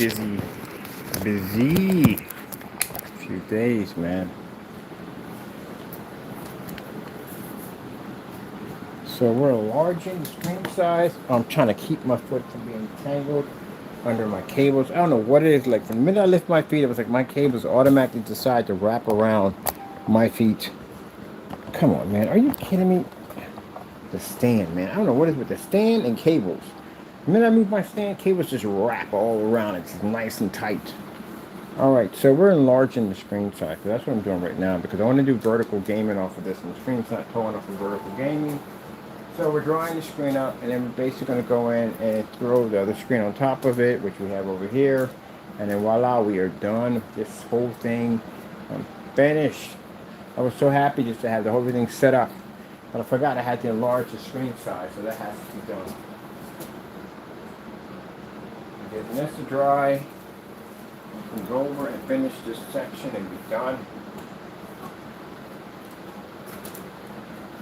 busy few days, man. So we're enlarging the screen size. I'm trying to keep my foot from being tangled under my cables. I don't know what it is. Like from the minute I lift my feet, it was like my cables automatically decide to wrap around my feet. Come on, man. Are you kidding me? The stand, man. I don't know what it is with the stand and cables. The minute I move my stand, cables just wrap all around it. It's nice and tight. Alright, so we're enlarging the screen size. That's what I'm doing right now because I want to do vertical gaming off of this and the screen's not tall enough for vertical gaming. So we're drawing the screen up and then we're basically going to go in and throw the other screen on top of it, which we have over here. And then voila, we are done with this whole thing. I'm finished. I was so happy just to have the whole thing set up. But I forgot I had to enlarge the screen size, so that has to be done. Getting this to dry. We can go over and finish this section and be done.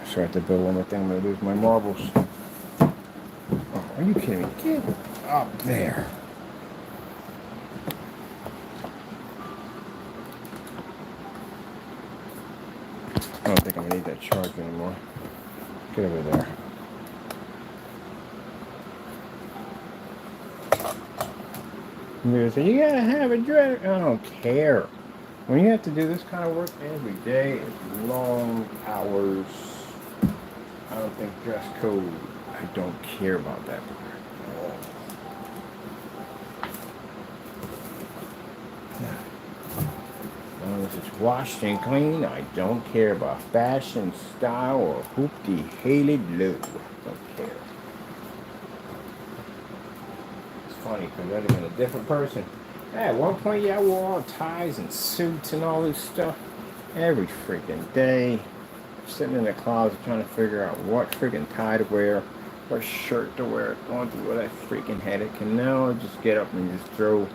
So I have to build one more thing. I'm going to lose my marbles. Oh, are you kidding me? Get up there. I don't think I'm going to need that charger anymore. Get over there. You say, you gotta have a dress. I don't care. When you have to do this kind of work every day, it's long hours. I don't think dress code. I don't care about that part at all. As long as it's washed and clean, I don't care about fashion, style, or hoopty-hated low. Don't care. Funny because I'd have been a different person. At one point, yeah, I wore all ties and suits and all this stuff every freaking day. Sitting in the closet trying to figure out what freaking tie to wear, what shirt to wear, going through all that freaking headache. And now I just get up and just throw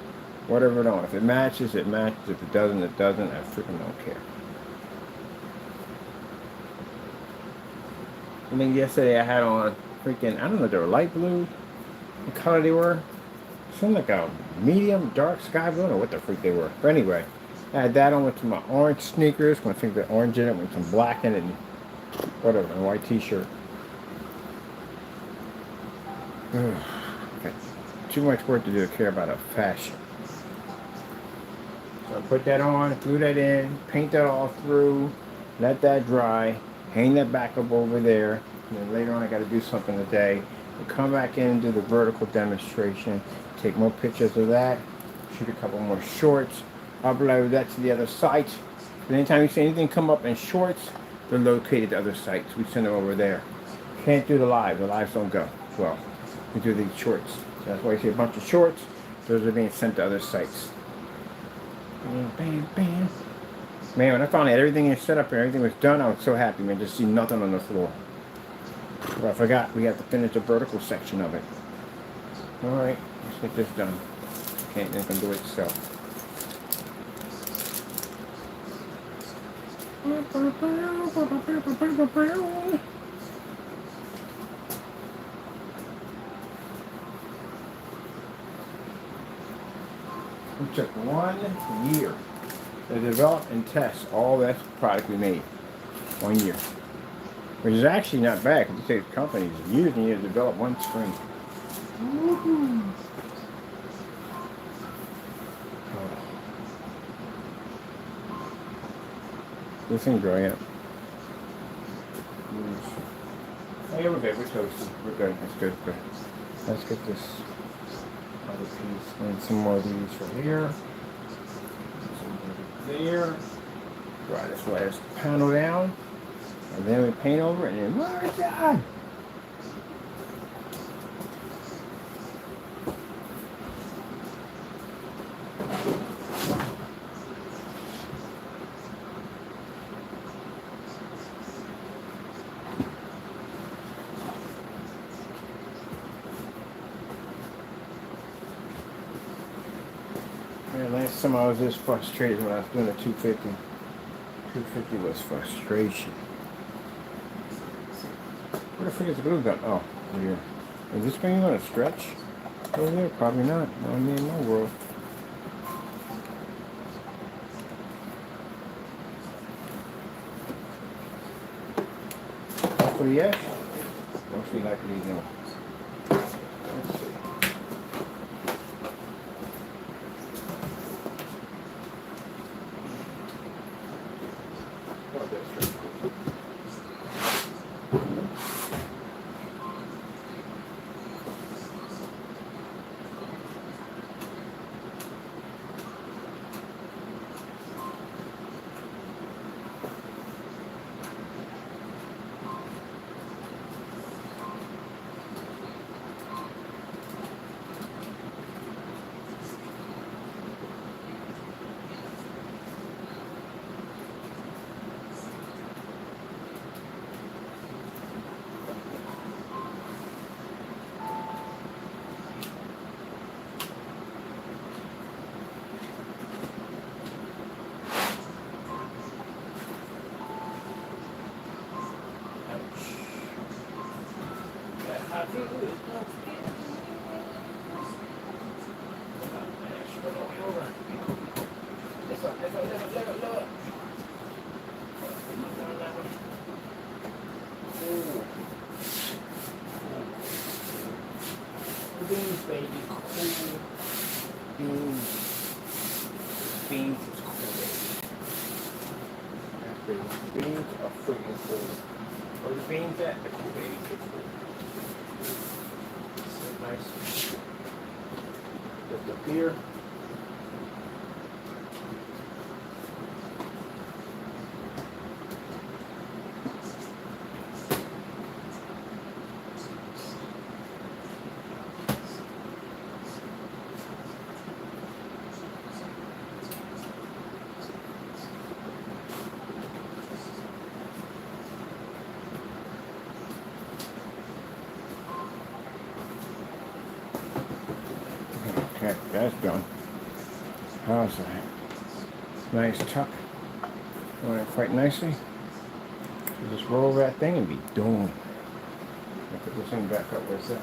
whatever it on. If it matches, it matches. If it doesn't, it doesn't. I freaking don't care. I mean, yesterday I had on freaking, I don't know, they were light blue. What color they were? Seemed like a medium dark sky blue. I don't know what the freak they were. But anyway, I had that on with my orange sneakers. My finger orange in it with some black in it and whatever, a white t-shirt. Okay. Too much work to do to care about a fashion. So I put that on, glue that in, paint that all through, let that dry, hang that back up over there. And then later on I got to do something today. We'll come back in and do the vertical demonstration. Take more pictures of that, shoot a couple more shorts, upload that to the other site. But anytime you see anything come up in shorts, they're located at other sites. We send them over there. Can't do the lives don't go. Well, we do these shorts. So that's why you see a bunch of shorts. Those are being sent to other sites. Bam, bam, bam. Man, when I finally had everything set up and everything was done, I was so happy, man. Just see nothing on the floor. But I forgot we have to finish the vertical section of it. Alright, let's get this done. Can't even do it itself. It took 1 year to develop and test all that product we made. 1 year. Which is actually not bad because you take companies years and years to develop one screen. Woohoo! This thing's dry up. Hey, we're good. We're toasted. We're good. That's good. Good. Let's get this other piece and some more of these from here. Some there. Dry this last panel down. And then we paint over it and then we're done. Last time I was this frustrated when I was doing the 250. 250 was frustration. Where the frick is the glue gun? Oh, over here. Is this thing going to stretch over there? Probably not. Not in my world. Hopefully yes. Mostly likely no. Let's see. Oh, that's right. Beans, baby, cool beans. Beans is cool, baby. That's big. Beans are freaking cool. Where the beans at? The cool babies are cool. So nice. Just a beer. Okay, that's done. How's that? Nice tuck. Going in quite nicely. So just roll that thing and be done. I'll put this thing back up. Where's that?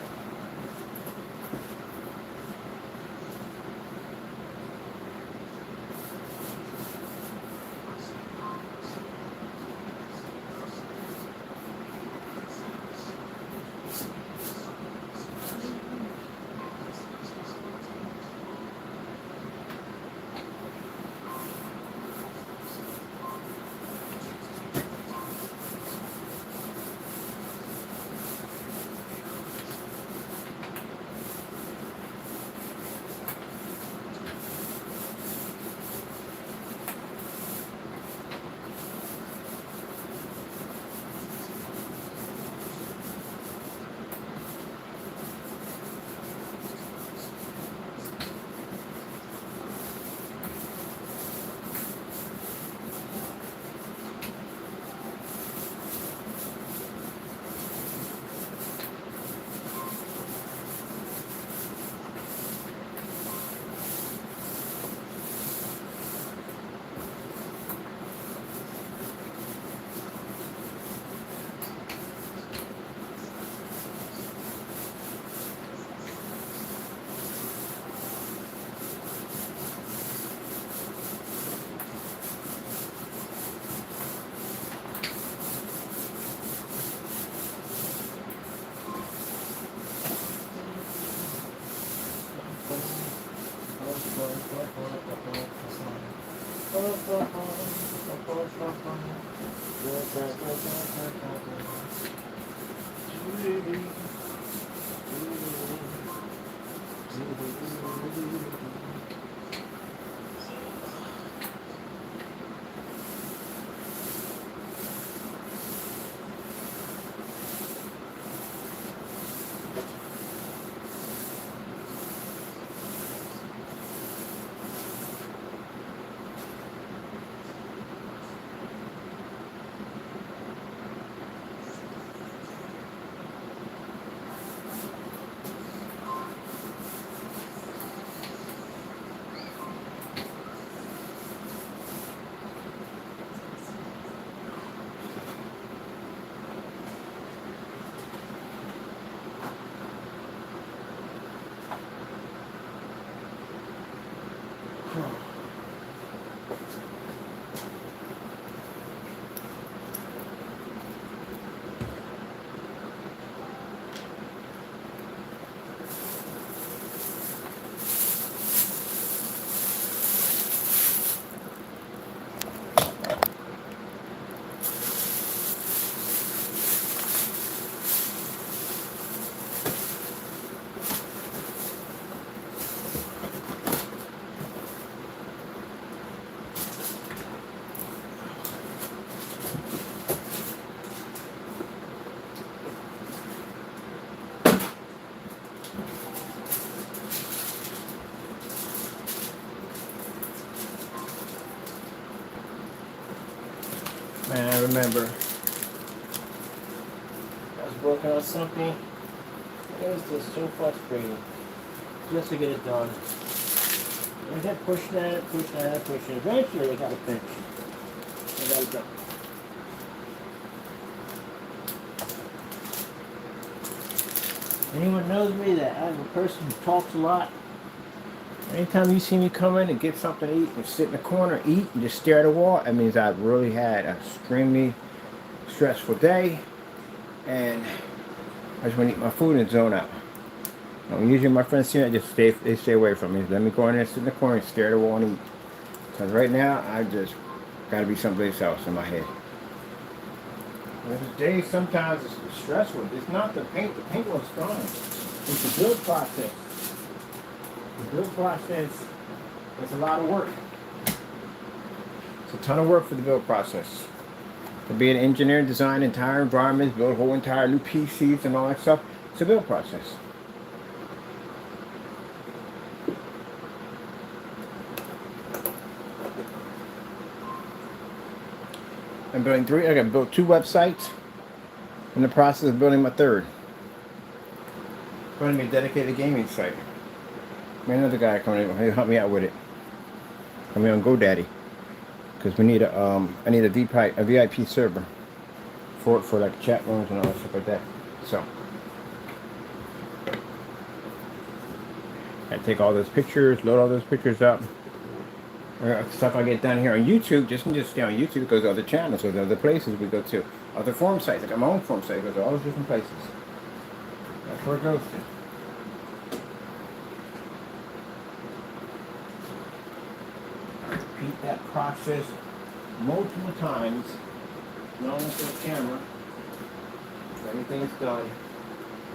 Man, I remember I was working on something. It was just so frustrating just to get it done. I kept pushing at it, pushing at it, pushing. Eventually, I got it finished. I got it done. Anyone knows me that I'm a person who talks a lot. Anytime you see me come in and get something to eat and sit in the corner, eat, and just stare at the wall, that means I've really had an extremely stressful day, and I just want to eat my food and zone out. Usually my friends see me, they stay away from me. Let me go in there, sit in the corner, and stare at the wall and eat. Because right now, I just got to be someplace else in my head. There's days sometimes it's stressful. It's not the paint. The paint was fine. It's the build process. The build process is a lot of work. It's a ton of work for the build process. To be an engineer, design entire environments, build whole entire new PCs and all that stuff, it's a build process. I'm building three. I got built 2 websites. In the process of building my 3rd. Going to be a dedicated gaming site. Another guy coming in, he'll help me out with it. I'm on GoDaddy because we need I need a VIP server for like chat rooms and all that stuff like that. So I take all those pictures, load all those pictures up. Stuff I get done here on YouTube, just stay on YouTube, goes to other channels, or other places we go to. Other forum sites, I got my own forum site, it goes to all those different places. That's where it goes to. I repeat that process multiple times, not only for the camera. If everything is done,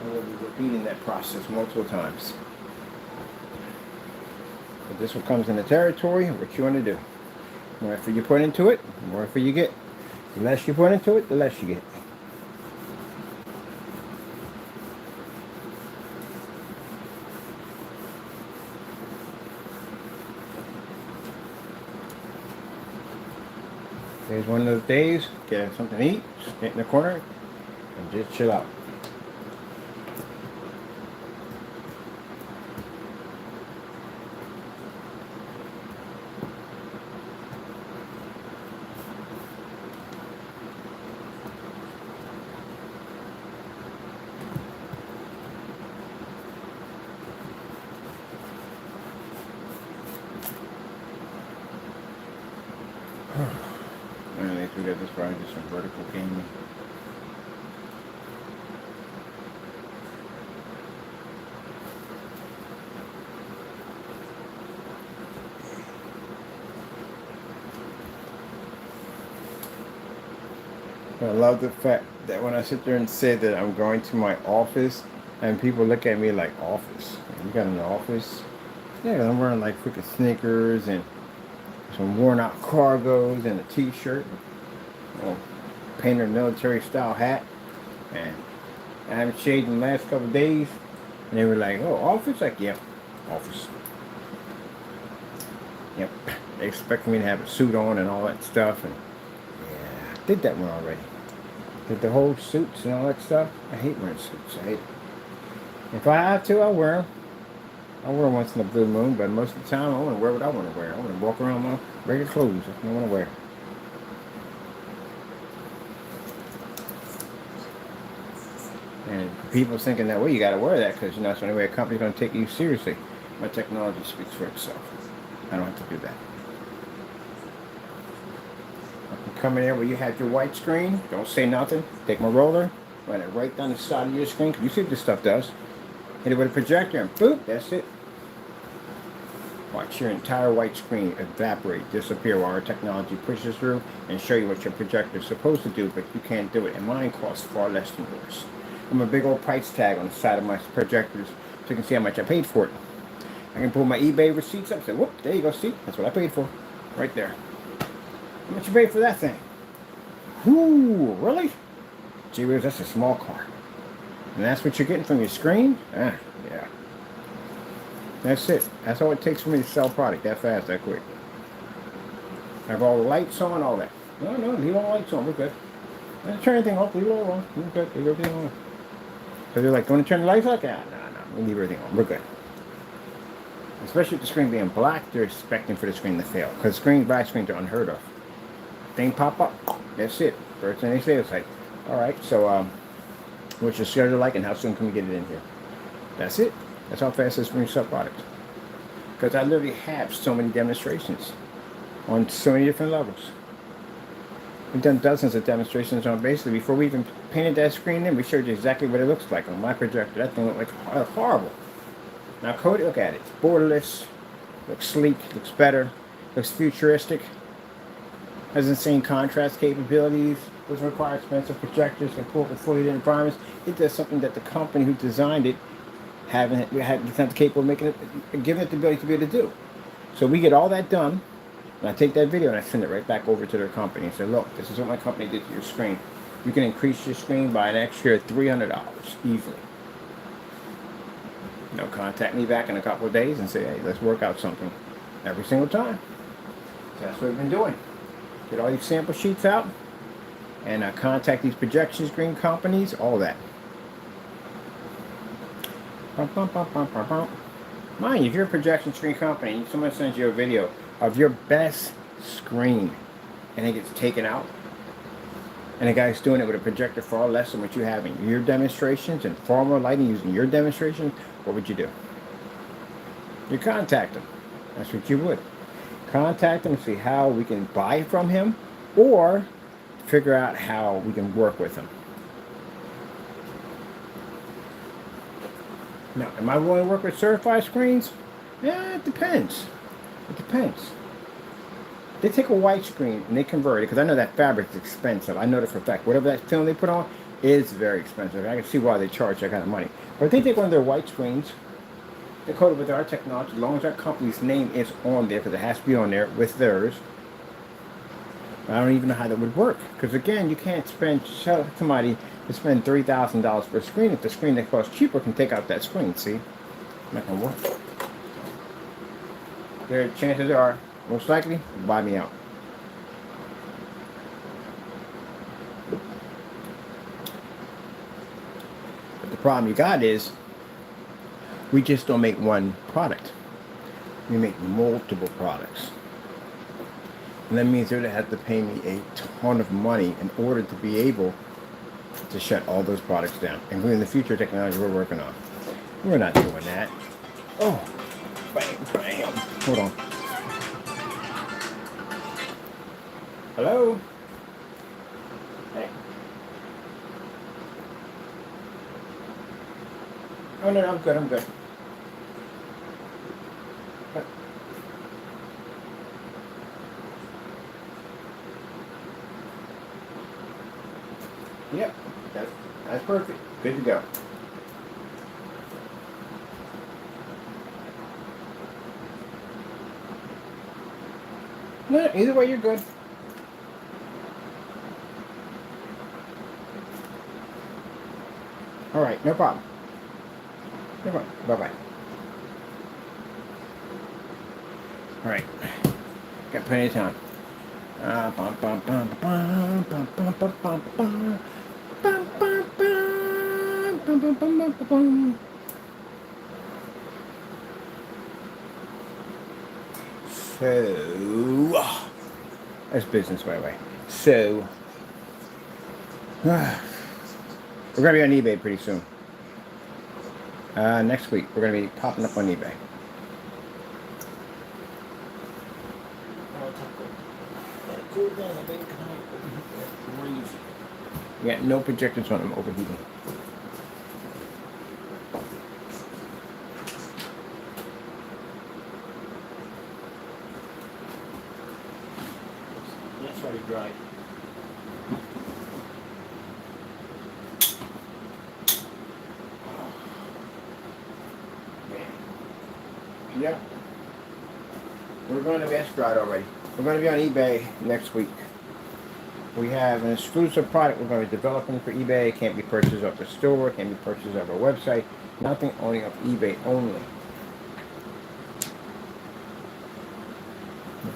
I will be repeating that process multiple times. But this what comes in the territory of what you want to do. The more effort you put into it, the more effort you get. The less you put into it, the less you get. Today's one of those days, get something to eat, just get in the corner, and just chill out. I think we got this probably just some vertical gaming. I love the fact that when I sit there and say that I'm going to my office, and people look at me like, office? You got an office? Yeah, I'm wearing like freaking sneakers and some worn out cargos and a t-shirt, painted military style hat, and I haven't shaved in the last couple of days, and they were like, oh, office? Like, yep, office. Yep, they expect me to have a suit on and all that stuff, and yeah, I did that one already. Did the whole suits and all that stuff. I hate wearing suits. I hate it. If I have to, I'll wear them. I'll wear them once in a blue moon, but most of the time I want to wear what I want to wear. I want to walk around my regular clothes. That's what I want to wear. And people thinking that, well, you got to wear that because, that's the only way a company's going to take you seriously. My technology speaks for itself. I don't have to do that. I can come in there where you have your white screen. Don't say nothing. Take my roller, run it right down the side of your screen. You see what this stuff does. Hit it with a projector and boop, that's it. Watch your entire white screen evaporate, disappear while our technology pushes through and show you what your projector is supposed to do, but you can't do it. And mine costs far less than yours. I'm a big old price tag on the side of my projectors so you can see how much I paid for it. I can pull my eBay receipts up and say, whoop, there you go, see? That's what I paid for. Right there. How much you paid for that thing? Ooh, really? Gee whiz, that's a small car. And that's what you're getting from your screen? Ah, yeah. That's it. That's all it takes for me to sell product that fast, that quick. I have all the lights on, all that. No, leave all the lights on. We're good. Don't turn anything off. Leave it all on. We're good. Leave everything on. So they're like, don't want to turn the lights off? No. We leave everything on. We're good. Especially with the screen being black, they're expecting for the screen to fail. Because black screens are unheard of. Thing pop up, that's it. First thing they say is like, all right, so what's your schedule like and how soon can we get it in here? That's it. That's how fast this brings up product. Because I literally have so many demonstrations on so many different levels. We've done dozens of demonstrations on basically before we even painted that screen in, we showed you exactly what it looks like on my projector. That thing looked like horrible. Now Cody, look at it. It's borderless, looks sleek, looks better, looks futuristic, has insane contrast capabilities, doesn't require expensive projectors, can pull up with fully lit environments. It does something that the company who designed it haven't the capable of making it, giving it the ability to be able to do. So we get all that done, and I take that video and I send it right back over to their company and say, look, this is what my company did to your screen. You can increase your screen by an extra $300 easily. They'll contact me back in a couple of days and say, hey, let's work out something every single time. So that's what we've been doing. Get all these sample sheets out and contact these projection screen companies, all that. Mind you, if you're a projection screen company and someone sends you a video of your best screen and it gets taken out, and the guy's doing it with a projector far less than what you have in your demonstrations and far more lighting using your demonstrations, what would you do? You contact them. That's what you would. Contact him and see how we can buy from him or figure out how we can work with him. Now, am I willing to work with certified screens? Yeah, it depends. It depends. They take a white screen and they convert it, because I know that fabric is expensive. I know that for a fact. Whatever that film they put on is very expensive. I can see why they charge that kind of money. But if they take one of their white screens, they code it with our technology, as long as our company's name is on there, because it has to be on there with theirs. I don't even know how that would work, because again, you can't tell somebody to spend $3,000 per screen if the screen that costs cheaper can take out that screen. See, not gonna work. Their chances are, most likely, buy me out. But the problem you got is, we just don't make one product. We make multiple products. And that means they're going to have to pay me a ton of money in order to be able to shut all those products down, including the future technology we're working on. We're not doing that. Oh, bam. Hold on. Hello? Hey. Oh, no, I'm good. Yep, that's perfect. Good to go. No, either way, you're good. All right, no problem. Bye-bye. All right, got plenty of time. So, that's business, by the way. So, we're going to be on eBay pretty soon. Next week, we're going to be popping up on eBay. Yeah, no projectors on them overheating. That's already dry. Yeah. We're going to be dried already. We're going to be on eBay next week. We have an exclusive product we're going to be developing for eBay. It can't be purchased off the store, can't be purchased off our website. Nothing only off eBay only.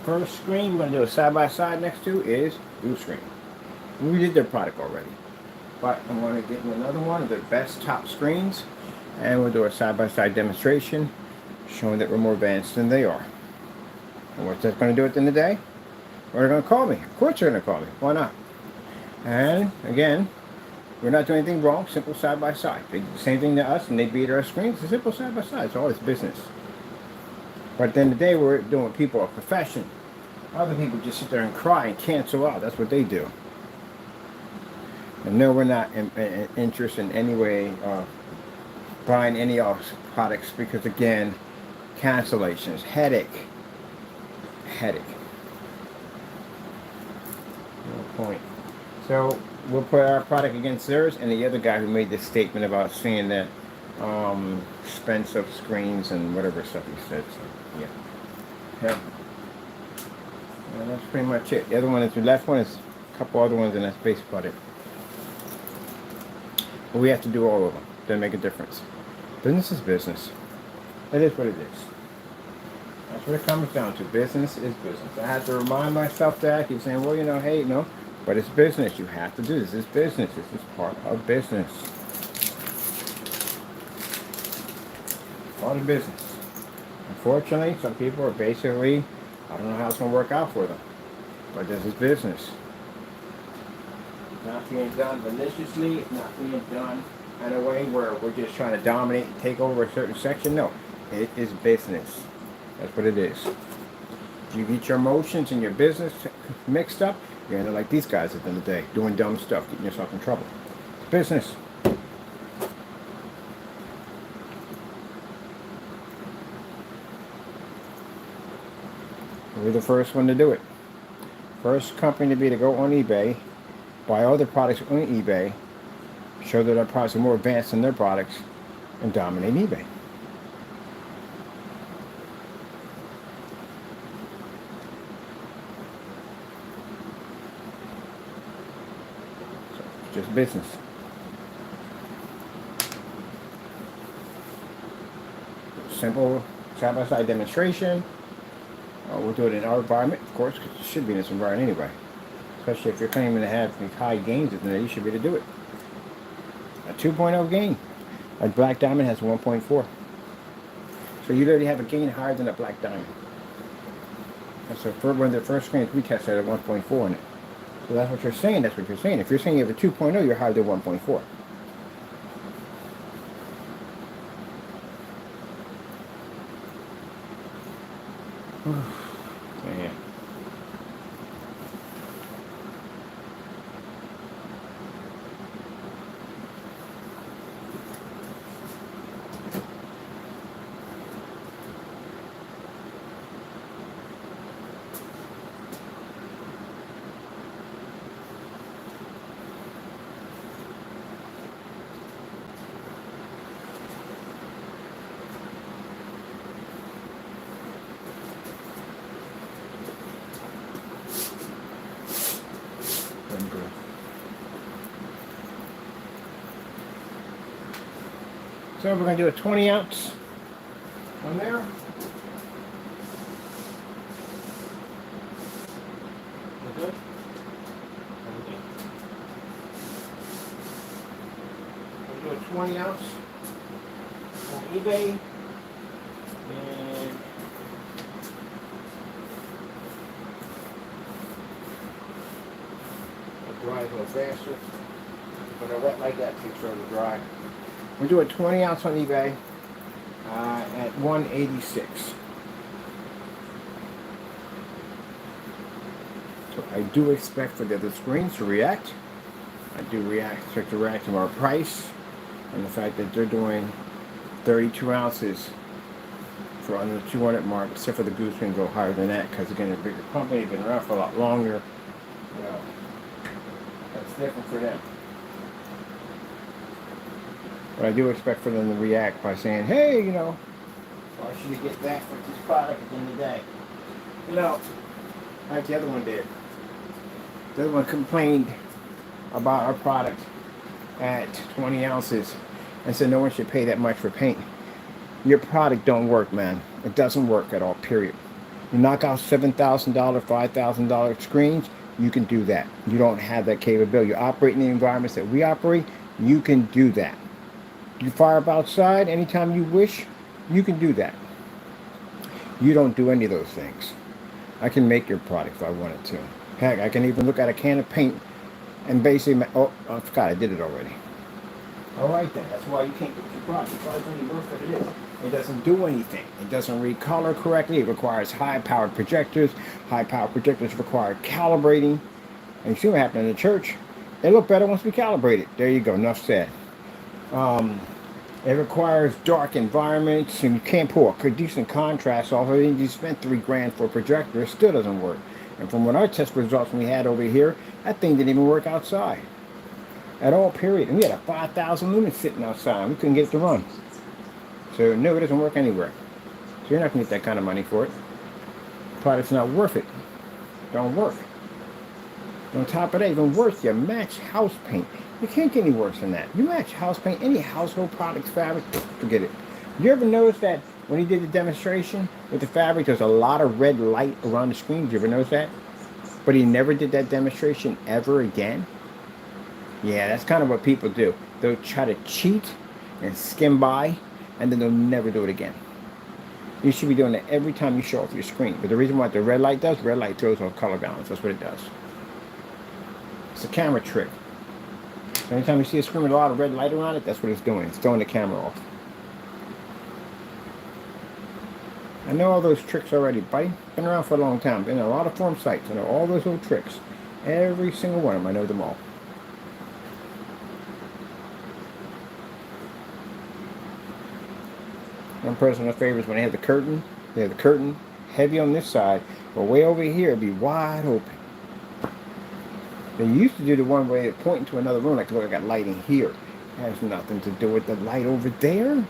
first screen we're going to do a side-by-side next to is blue screen. We did their product already. But I'm going to get you another one of their best top screens. And we'll do a side-by-side demonstration showing that we're more advanced than they are. And what's that going to do at the end of the day? Well, they're going to call me. Of course they're going to call me. Why not? And again, we're not doing anything wrong. Simple side-by-side. They do the same thing to us and they beat our screens. It's a simple side-by-side. It's all this business. But at the end of the day, we're doing what people are profession. Other people just sit there and cry and cancel out. That's what they do. And no, we're not interested in any way buying any of products because, again, cancellations, headache. No point. So we'll put our product against theirs, and the other guy who made this statement about saying that expensive screens and whatever stuff he said. So, yeah. And that's pretty much it. The other one is the left one is a couple other ones, and that's basically about it. But we have to do all of them. Doesn't make a difference. Business is business. It is what it is. That's what it comes down to. Business is business. I have to remind myself that. I keep saying, well, hey, no. But it's business. You have to do this. This is business. This is part of business. Part of business. Unfortunately, some people are basically, I don't know how it's going to work out for them. But this is business. Not being done maliciously, not being done in a way where we're just trying to dominate and take over a certain section. No, it is business. That's what it is. If you get your emotions and your business mixed up, you're gonna like these guys at the end of the day, doing dumb stuff, getting yourself in trouble. It's business. We're the first one to do it. First company to go on eBay, buy other products on eBay, show that our products are more advanced than their products, and dominate eBay. So it's just business. Simple side-by-side demonstration. We'll do it in our environment, of course, because it should be in this environment anyway. Especially if you're claiming to have these high gains, then you should be able to do it. A 2.0 gain. A black diamond has 1.4. So you literally have a gain higher than a black diamond. And so for one of the first screens we tested at 1.4 in it. So that's what you're saying. That's what you're saying. If you're saying you have a 2.0, you're higher than 1.4. Yeah. So we're going to do a 20 ounce on there. Okay. We'll do a 20 ounce on eBay. And it'll dry a little faster. When they're wet like that, it takes forever to dry. We'll do a 20 ounce on eBay at $186. So I do expect for the other screens to react. I do expect to react to our price and the fact that they're doing 32 ounces for under the 200 mark, except for the Goose can go higher than that because again, it's a bigger company, been around for a lot longer. You know, that's different for them. But I do expect for them to react by saying, hey, why should you get that for this product at the end of the day? Like the other one did. The other one complained about our product at 20 ounces and said no one should pay that much for paint. Your product don't work, man. It doesn't work at all, period. You knock out $7,000, $5,000 screens, you can do that. You don't have that capability. You operate in the environments that we operate, you can do that. You fire up outside anytime you wish, you can do that. You don't do any of those things. I can make your product if I wanted to. Heck, I can even look at a can of paint and basically, oh, I forgot I did it already. All right then, that's why you can't get your product. Your product only works what it is. It doesn't do anything. It doesn't read color correctly. It requires high-powered projectors. High-powered projectors require calibrating. And you see what happened in the church? They look better once we calibrate it. There you go, enough said. It requires dark environments, and you can't pull a decent contrast off of it. You spent $3 for a projector, it still doesn't work. And from what our test results we had over here, that thing didn't even work outside at all, period. And we had a 5,000 lumens sitting outside. We couldn't get it to run. So no, it doesn't work anywhere. So you're not going to get that kind of money for it. The product's not worth it. Don't work. On top of that, even worse, you match house paint. You can't get any worse than that. You match house paint, any household products, fabric, forget it. You ever notice that when he did the demonstration with the fabric, there's a lot of red light around the screen? Did you ever notice that? But he never did that demonstration ever again? Yeah, that's kind of what people do. They'll try to cheat and skim by, and then they'll never do it again. You should be doing that every time you show off your screen. But the reason why the red light does, red light throws off color balance. That's what it does. It's a camera trick. So anytime you see a screen with a lot of red light around it, that's what it's doing. It's throwing the camera off. I know all those tricks already, buddy. Been around for a long time. Been in a lot of forum sites. I know all those little tricks. Every single one of them. I know them all. One personal favorite is when they have the curtain. They have the curtain heavy on this side, but way over here it'd be wide open. They used to do the one where they point to another room, like, look, I got lighting here. It has nothing to do with the light over there.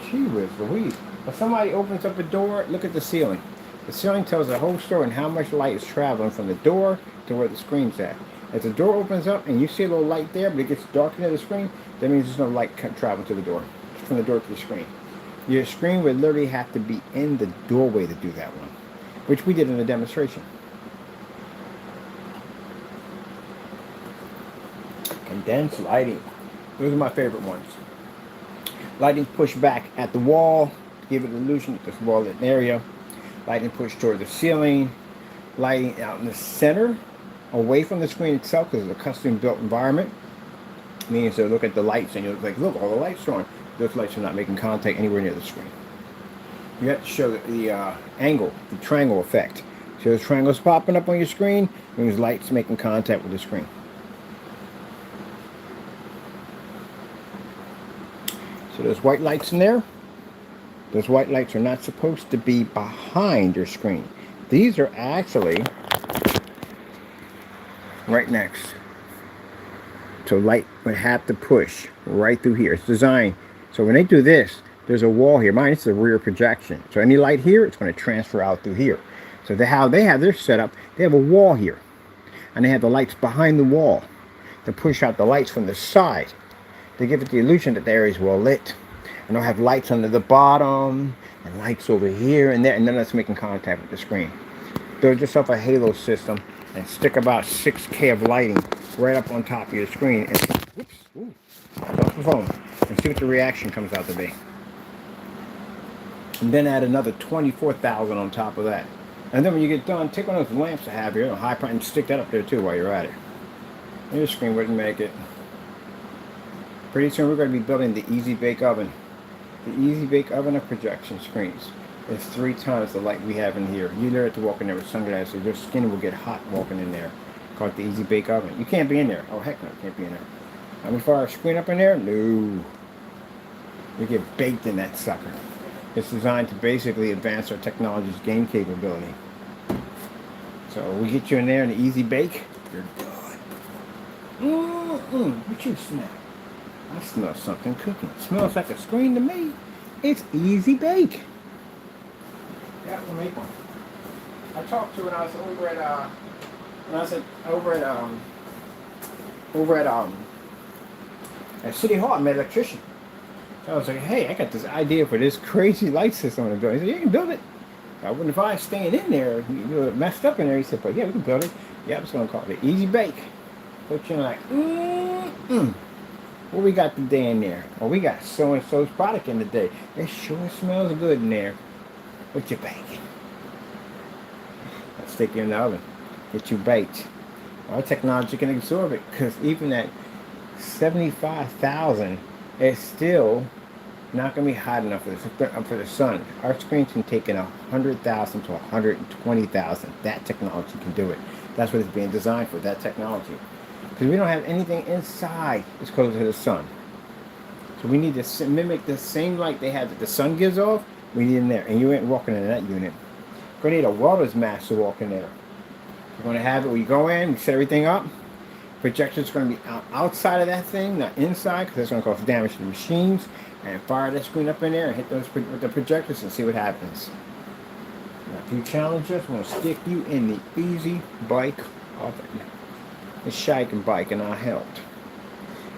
Gee whiz Louise. If somebody opens up a door, look at the ceiling. The ceiling tells the whole story and how much light is traveling from the door to where the screen's at. If the door opens up and you see a little light there, but it gets dark near the screen, that means there's no light traveling to the door. It's from the door to the screen. Your screen would literally have to be in the doorway to do that one, which we did in the demonstration. Condensed lighting. Those are my favorite ones. Lighting pushed back at the wall to give it an illusion that there's a wall lit area. Lighting pushed toward the ceiling. Lighting out in the center, away from the screen itself, because it's a custom built environment. It means to look at the lights and you're like, look, all the lights are on. Those lights are not making contact anywhere near the screen. You have to show the angle, the triangle effect. So the triangle's popping up on your screen, and there's lights making contact with the screen. So there's white lights in there. Those white lights are not supposed to be behind your screen. These are actually right next. So light would have to push right through here. It's designed. So when they do this, there's a wall here. Mine is a rear projection. So any light here, it's going to transfer out through here. So how they have their setup, they have a wall here. And they have the lights behind the wall to push out the lights from the side. They give it the illusion that the area is well lit. And they'll have lights under the bottom and lights over here and there, and then that's making contact with the screen. Build yourself a halo system and stick about 6K of lighting right up on top of your screen. And whoops, ooh, off the phone. And see what the reaction comes out to be. And then add another 24,000 on top of that. And then when you get done, take one of those lamps I have here, high power, and stick that up there too while you're at it. And your screen wouldn't make it. Pretty soon we're going to be building the Easy Bake Oven. The Easy Bake Oven of projection screens. It's 3 times the light we have in here. You literally have to walk in there with sunglasses. Your skin will get hot walking in there. Called the Easy Bake Oven. You can't be in there. Oh heck no, you can't be in there. How many fire a screen up in there? No. You get baked in that sucker. It's designed to basically advance our technology's game capability. So we get you in there in the Easy Bake, you're done. What you smell? I smell something cooking. It smells like a screen to me. It's Easy Bake. Yeah, we'll make one. I talked to when I was over at City Hall. I met an electrician. I was like, hey, I got this idea for this crazy light system in the building. He said, you can build it. I wouldn't advise staying in there. You're messed up in there. He said, but yeah, we can build it. Yeah, it's going to call it Easy Bake. But you're like, what we got today in there? Well, we got so-and-so's product in today. It sure smells good in there. What you baking? Let's stick it in the oven. Get you baked. Our technology can absorb it because even at 75,000, it's still not going to be hot enough for the sun. Our screens can take in 100,000 to 120,000. That technology can do it. That's what it's being designed for, that technology. Because we don't have anything inside that's close to the sun. So we need to mimic the same light they have that the sun gives off. We need in there. And you ain't walking in that unit. You're going to need a welder's mask to walk in there. You're going to have it when you go in, you set everything up. Projector's going to be outside of that thing, not inside, because it's going to cause damage to the machines. And fire that screen up in there and hit those with the projectors and see what happens. Now, if you challenge us, we're going to stick you in the Easy Bake oven. It's Shake and Bake, and I helped.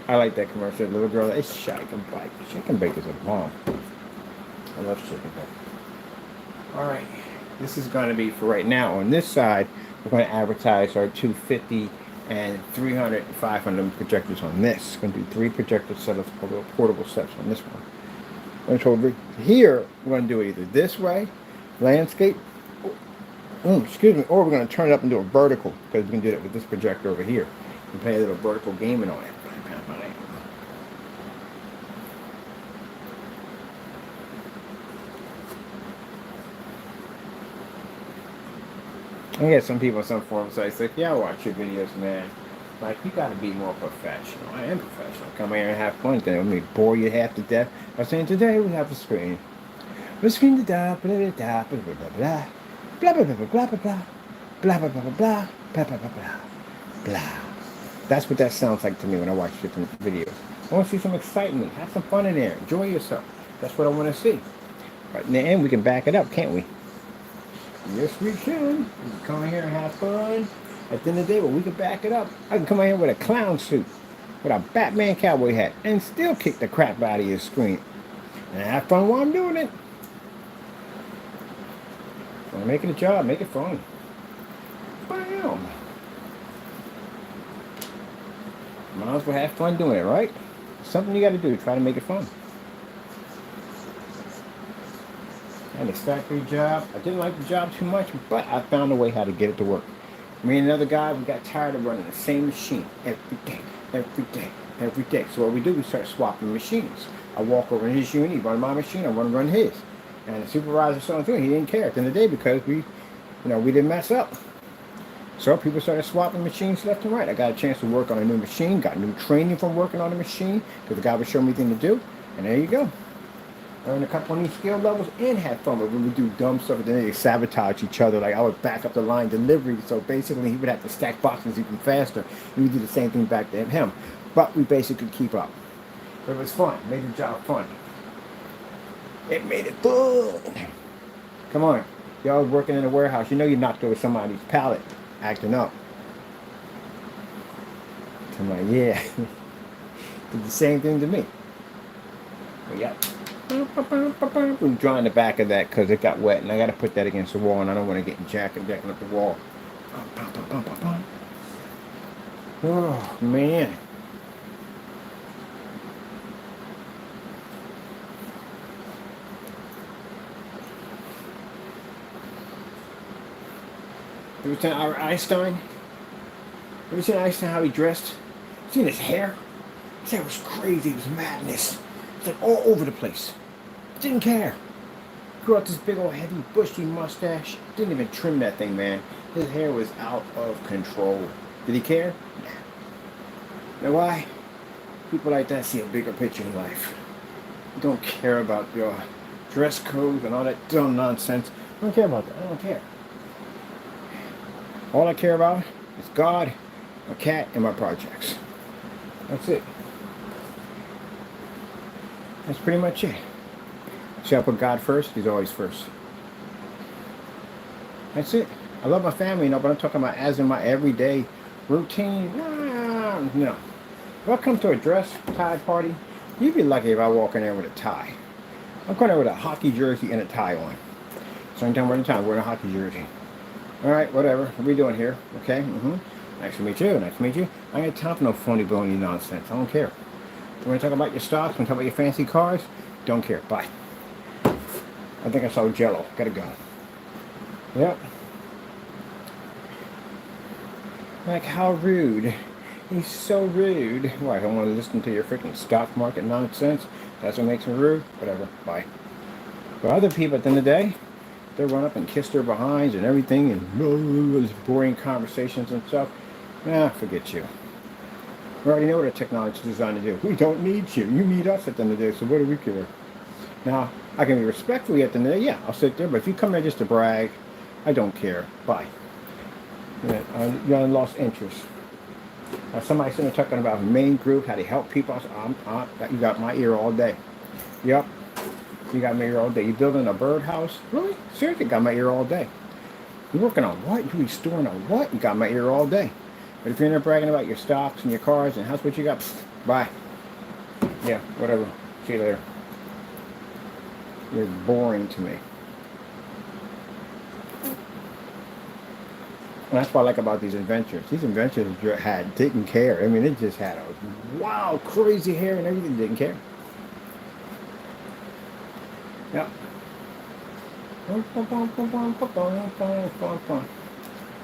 I like that commercial. The little girl, it's Shake and Bake. Shake and Bake is a bomb. I love Shake and Bake. Alright, this is going to be for right now. On this side, we're going to advertise our 250 and 300 and 500 projectors on this. It's going to do 3 projector setups, little portable sets on this one. Over here, we're going to do it either this way, landscape, excuse me, or we're going to turn it up and do a vertical, because we can do that with this projector over here. We can play a little vertical gaming on it. I get some people on some forum sites like, yeah, I watch your videos, man. Like, you gotta be more professional. I am professional. Come here and have fun. Then let me bore you half to death. I was saying today we have a screen. We screen the da blah blah blah blah blah blah blah blah blah blah blah blah blah blah blah blah blah blah blah. That's what that sounds like to me when I watch different videos. I want to see some excitement. Have some fun in there. Enjoy yourself. That's what I want to see. But in the end, we can back it up, can't we? Yes, we can. We can come in here and have fun. At the end of the day, well, we can back it up. I can come in here with a clown suit, with a Batman cowboy hat, and still kick the crap out of your screen. And have fun while I'm doing it. Want to make it a job, make it fun. Bam. Might as well have fun doing it, right? Something you got to do. Try to make it fun. And this factory job, I didn't like the job too much, but I found a way how to get it to work. Me and another guy, we got tired of running the same machine every day, every day, every day. So what we do, we start swapping machines. I walk over in his unit, he run my machine, I run his. And the supervisor saw him through, he didn't care at the end of the day because we didn't mess up. So people started swapping machines left and right. I got a chance to work on a new machine, got new training from working on the machine because the guy was showing me things to do. And there you go. Earn a couple of new skill levels and have fun. But when we do dumb stuff, then they sabotage each other. Like I would back up the line delivery, so basically he would have to stack boxes even faster. And we do the same thing back to him. But we basically keep up. But it was fun. It made the job fun. It made it fun. Come on, y'all working in a warehouse. You know you knocked over somebody's pallet, acting up. I'm like, yeah, did the same thing to me. But yeah. I'm drawing the back of that because it got wet and I got to put that against the wall and I don't want to get jacking up the wall. Oh man. You ever seen Einstein? You ever seen Einstein how he dressed? You seen his hair? His hair was crazy, it was madness. It's like all over the place. Didn't care. Grew out this big old heavy bushy mustache. Didn't even trim that thing, man. His hair was out of control. Did he care? Nah. You know why? People like that see a bigger picture in life. You don't care about your dress code and all that dumb nonsense. I don't care about that. I don't care. All I care about is God, my cat, and my projects. That's it. That's pretty much it. See, I put God first. He's always first. That's it. I love my family, but I'm talking about as in my everyday routine. No. If I come to a dress tie party, you'd be lucky if I walk in there with a tie. I'm going there with a hockey jersey and a tie on. Same time we're in town. We're in a hockey jersey. All right, whatever. What are we doing here? Okay. Nice to meet you. Nice to meet you. I ain't got time for no phony baloney nonsense. I don't care. You want to talk about your stocks? Want to talk about your fancy cars? Don't care. Bye. I think I saw Jello. Gotta go. Yep. Like, how rude. He's so rude. Why, I don't want to listen to your freaking stock market nonsense? That's what makes me rude? Whatever. Bye. But other people at the end of the day, they run up and kiss their behinds and everything and those boring conversations and stuff. Forget you. We already know what our technology is designed to do. We don't need you. You need us at the end of the day, so what do we care? Now, I can be respectful at the end of the day. Yeah, I'll sit there, but if you come there just to brag, I don't care. Bye. You're lost interest. Somebody sitting there talking about main group, how they help people. You got my ear all day. Yep. You got my ear all day. You building a birdhouse? Really? Seriously, got my ear all day. You working on what? You restoring a what? You got my ear all day. But if you're in there bragging about your stocks and your cars and how's what you got, bye. Yeah, whatever. See you later. You're boring to me. And that's what I like about these adventures. These adventures had didn't care. I mean, it just had a wow, crazy hair and everything. Didn't care. Yep.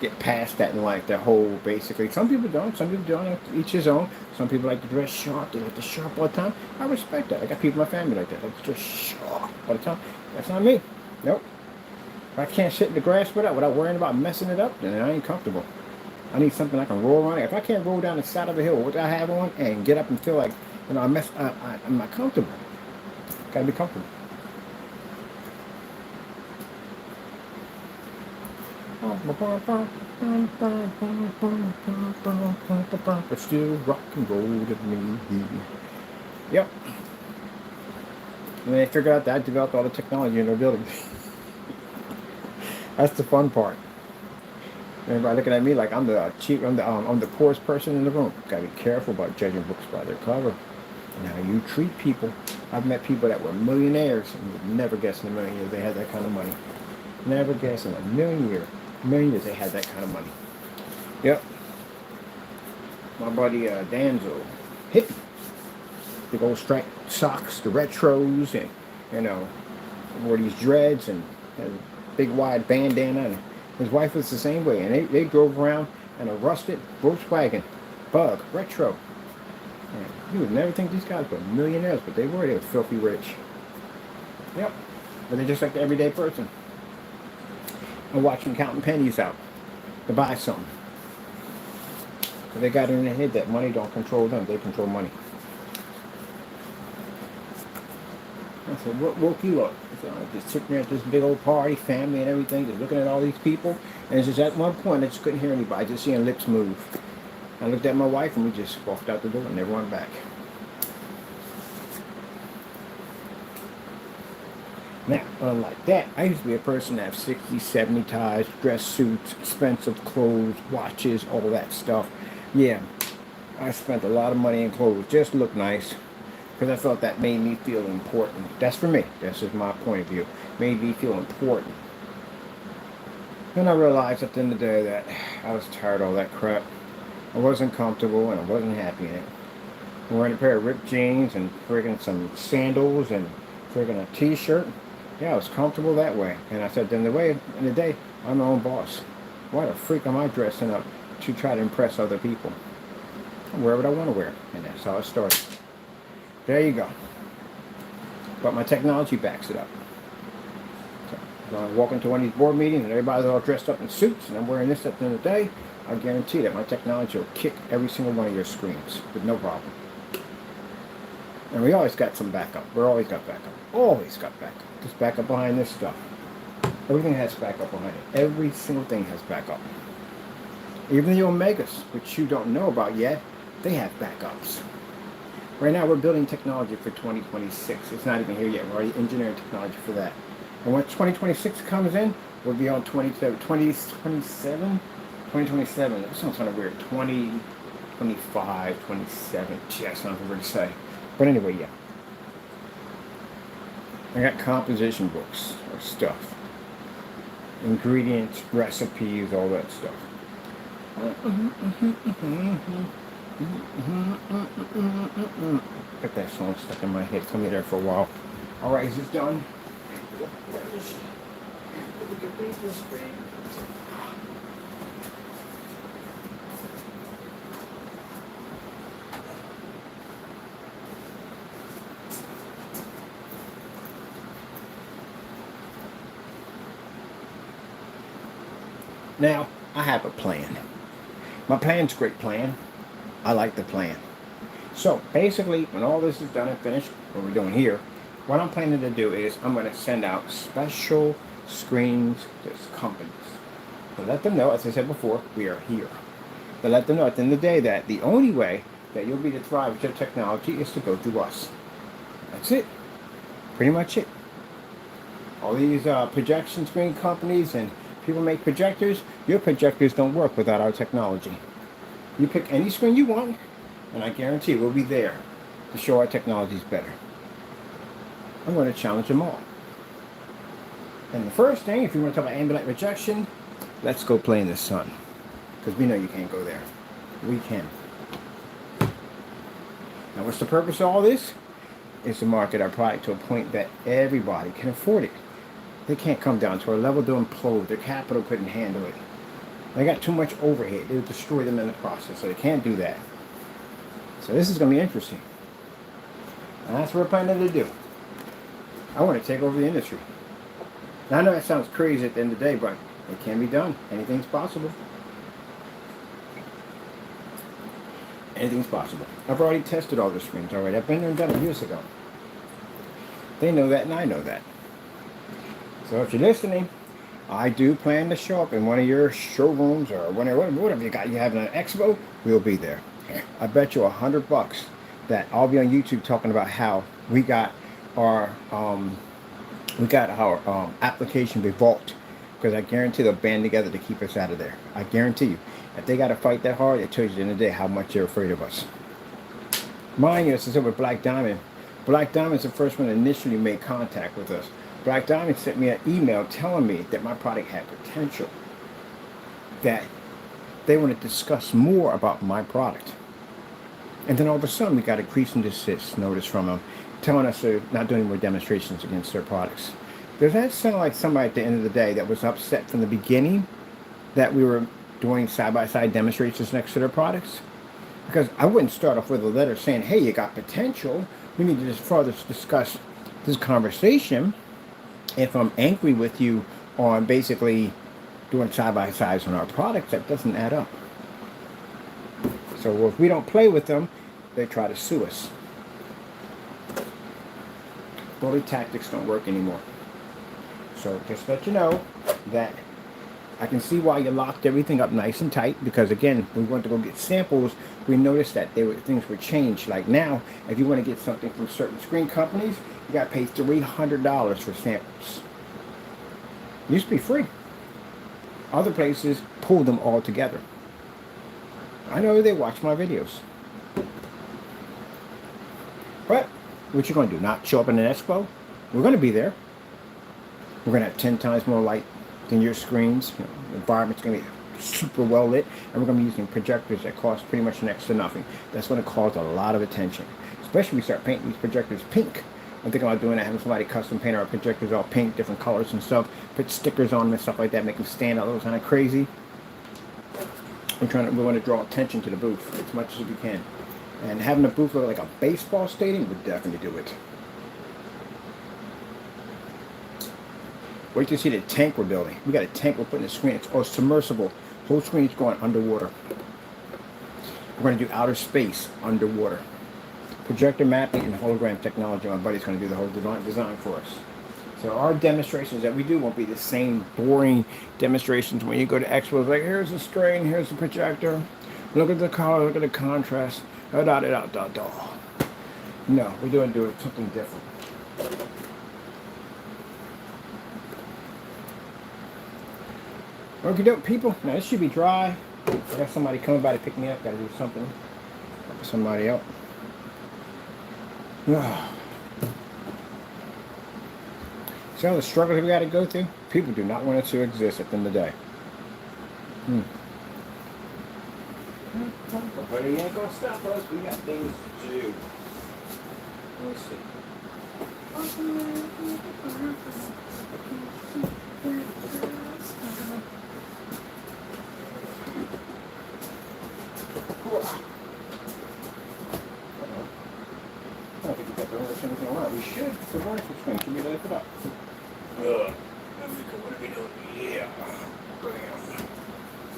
Get past that in life, that whole basically. Some people don't. Some people don't. Each his own. Some people like to dress sharp. They like to sharp all the time. I respect that. I got people in my family like that. They like to dress sharp all the time. That's not me. Nope. If I can't sit in the grass without worrying about messing it up, then I ain't comfortable. I need something I can roll around. If I can't roll down the side of a hill with what I have on and get up and feel like, I'm not comfortable. Gotta be comfortable. But still rock and roll to me. Yep. And they figured out that I developed all the technology in their building. That's the fun part. Everybody looking at me like I'm the poorest person in the room. Gotta be careful about judging books by their cover. And how you treat people. I've met people that were millionaires and would never guess in a million years they had that kind of money. Never guess in a million years they had that kind of money. Yep. My buddy Danzo, hippie. Big old striped socks, the retros, and wore these dreads and had a big wide bandana. And his wife was the same way, and they drove around in a rusted Volkswagen Bug retro. And you would never think these guys were millionaires, but they were. They were filthy rich. Yep. But they're just like the everyday person. And watch them counting pennies out to buy something. So they got it in their head that money don't control them. They control money. I said, what woke you up? So I just sitting there at this big old party, family and everything, just looking at all these people. And it's just at one point, I just couldn't hear anybody, just seeing lips move. I looked at my wife and we just walked out the door and never went back. Now, unlike that, I used to be a person that had 60, 70 ties, dress suits, expensive clothes, watches, all that stuff. Yeah, I spent a lot of money in clothes, just to look nice, because I felt that made me feel important. That's for me. That's just my point of view. Made me feel important. Then I realized at the end of the day that I was tired of all that crap. I wasn't comfortable and I wasn't happy in it. I'm wearing a pair of ripped jeans and friggin' some sandals and friggin' a t-shirt. Yeah, I was comfortable that way. And I said, then the way, in the day, I'm my own boss. Why the freak am I dressing up to try to impress other people? I wear what I want to wear. And that's how it started. There you go. But my technology backs it up. So I walk into one of these board meetings and everybody's all dressed up in suits and I'm wearing this at the end of the day. I guarantee that my technology will kick every single one of your screens with no problem. And we always got some backup. We're always got backup. Always got backup. Just backup behind this stuff. Everything has backup behind it. Every single thing has backup. Even the Omegas, which you don't know about yet, they have backups. Right now we're building technology for 2026. It's not even here yet. We're already engineering technology for that. And when 2026 comes in, we'll be on 2027. That sounds kind of weird. 2025, 27. Gee, that sounds weird to say. But anyway, yeah. I got composition books or stuff. ingredients, recipes, all that stuff. Got that song stuck in my head. It's gonna be there for a while. All right, is this done? Now, I have a plan. My plan's a great plan. I like the plan. So, basically, when all this is done and finished, what we're doing here, what I'm planning to do is I'm going to send out special screens to companies. To let them know, as I said before, we are here. To let them know at the end of the day that the only way that you'll be to thrive with your technology is to go through us. That's it. Pretty much it. All these projection screen companies and people make projectors. Your projectors don't work without our technology. You pick any screen you want, and I guarantee we'll be there to show our technology is better. I'm going to challenge them all. And the first thing, if you want to talk about ambient projection, let's go play in the sun. Because we know you can't go there. We can. Now, what's the purpose of all this? Is to market our product to a point that everybody can afford it. They can't come down to our level to implode. Their capital couldn't handle it. They got too much overhead. It would destroy them in the process. So they can't do that. So this is going to be interesting. And that's what we're planning to do. I want to take over the industry. Now, I know that sounds crazy at the end of the day, but it can be done. Anything's possible. Anything's possible. I've already tested all the screens already. I've been there and done it years ago. They know that and I know that. So if you're listening, I do plan to show up in one of your showrooms or whatever you got. You having an expo, we'll be there. I bet you $100 that I'll be on YouTube talking about how we got our application revoked, because I guarantee they'll band together to keep us out of there. I guarantee you. If they got to fight that hard, it tells you at the end of the day how much they're afraid of us. Mind you, as I said with Black Diamond, Black Diamond's the first one that initially made contact with us. Black Diamond sent me an email telling me that my product had potential, that they want to discuss more about my product. And then all of a sudden we got a cease and desist notice from them telling us they're not doing any more demonstrations against their products. Does that sound like somebody at the end of the day that was upset from the beginning that we were doing side-by-side demonstrations next to their products? Because I wouldn't start off with a letter saying, hey, you got potential. We need to just further discuss this conversation. If I'm angry with you on basically doing side-by-sides on our products, that doesn't add up. So if we don't play with them, they try to sue us. Bully tactics don't work anymore. So just let you know that I can see why you locked everything up nice and tight, because again, we went to go get samples. We noticed that things were changed. Like now, if you want to get something from certain screen companies, you got to pay $300 for samples. It used to be free. Other places pull them all together. I know they watch my videos. But what you going to do? Not show up in an expo? We're going to be there. We're going to have 10 times more light than your screens. You know, the environment's going to be super well lit, and we're going to be using projectors that cost pretty much next to nothing. That's going to cause a lot of attention, especially when we start painting these projectors pink. I'm thinking about doing that, having somebody custom paint our projectors all pink, different colors and stuff, put stickers on them and stuff like that, make them stand out a little kind of crazy. We want to draw attention to the booth as much as we can. And having the booth look like a baseball stadium would definitely do it. Wait till you see the tank we're building. We got a tank we're putting in the screen. It's submersible. Whole screen's going underwater. We're going to do outer space underwater. Projector mapping and hologram technology. My buddy's going to do the whole design for us. So our demonstrations that we do won't be the same boring demonstrations when you go to expos. Like, here's the screen, here's the projector. Look at the color, look at the contrast. Da da da da da. No, we're doing something different. Okie doke, people. Now this should be dry. I got somebody coming by to pick me up. Got to do something. Help somebody out. Some of the struggles we got to go through, people do not want us to exist at the end of the day. But he ain't gonna stop us. We got things to do. Let's see. I don't think we got the vertical anything around. We should. The vertical swing. Can we lift it up? What are we doing? Yeah. Bam.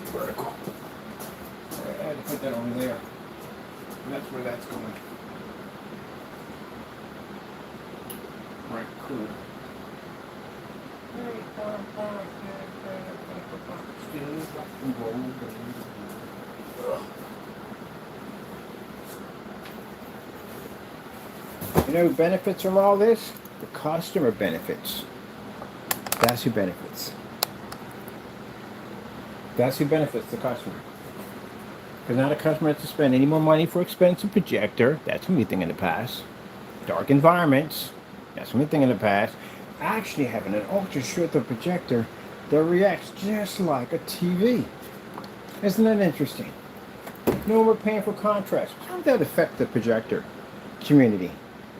Vertical. Alright, I had to put that over there. And that's where that's going. Right, cool. You know who benefits from all this? The customer benefits. That's who benefits. That's who benefits the customer. Because now the customer has to spend any more money for expensive projector. That's the only thing in the past. Dark environments. That's the only thing in the past. Actually having an ultra short projector that reacts just like a TV. Isn't that interesting? No more paying for contrast. How would that affect the projector community?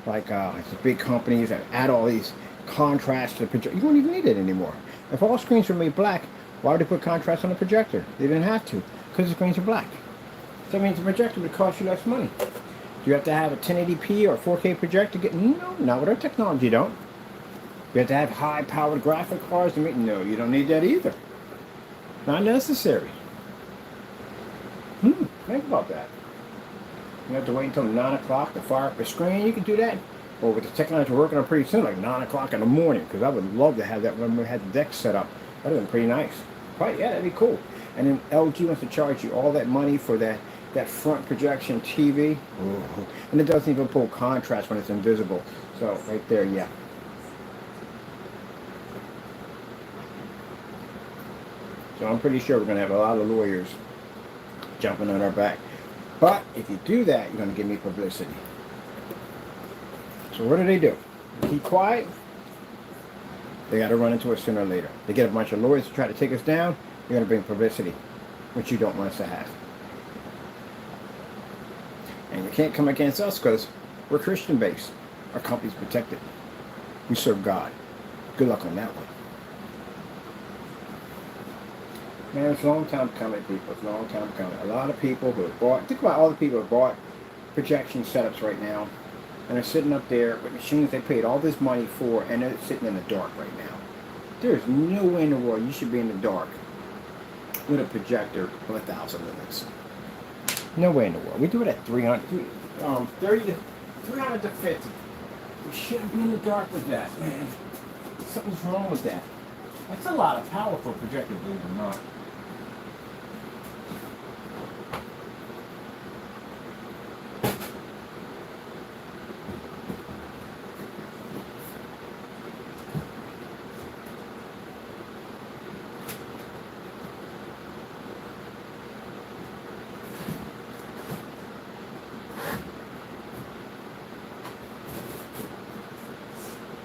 Like the big companies that add all these contrast to the projector. You won't even need it anymore. If all screens were made black, why would they put contrast on the projector? They didn't have to, because the screens are black. So that means the projector would cost you less money. Do you have to have a 1080p or 4K projector? No, not with our technology, don't. You have to have high-powered graphic cards to make. No, you don't need that either. Not necessary. Think about that. You have to wait until 9 o'clock to fire up a screen. You can do that. Or with the technology we're working on pretty soon, like 9 o'clock in the morning, because I would love to have that when we had the deck set up. That would have been pretty nice. Right? Yeah, that'd be cool. And then LG wants to charge you all that money for that front projection TV. Ooh. And it doesn't even pull contrast when it's invisible. So right there, yeah. So I'm pretty sure we're going to have a lot of lawyers jumping on our back. But if you do that, you're going to give me publicity. So what do? Keep quiet? They got to run into us sooner or later. They get a bunch of lawyers to try to take us down. You're going to bring publicity, which you don't want us to have. And you can't come against us because we're Christian-based. Our company's protected. We serve God. Good luck on that one. Man, it's a long time coming, people. It's a long time coming. A lot of people who have bought, think about all the people who have bought projection setups right now, and they're sitting up there with machines they paid all this money for, and they're sitting in the dark right now. There's no way in the world you should be in the dark with a projector of 1,000 lumens. No way in the world. We do it at 30 to 300 to 50. We shouldn't be in the dark with that, man. Something's wrong with that. That's a lot of power for a projector, believe it or not.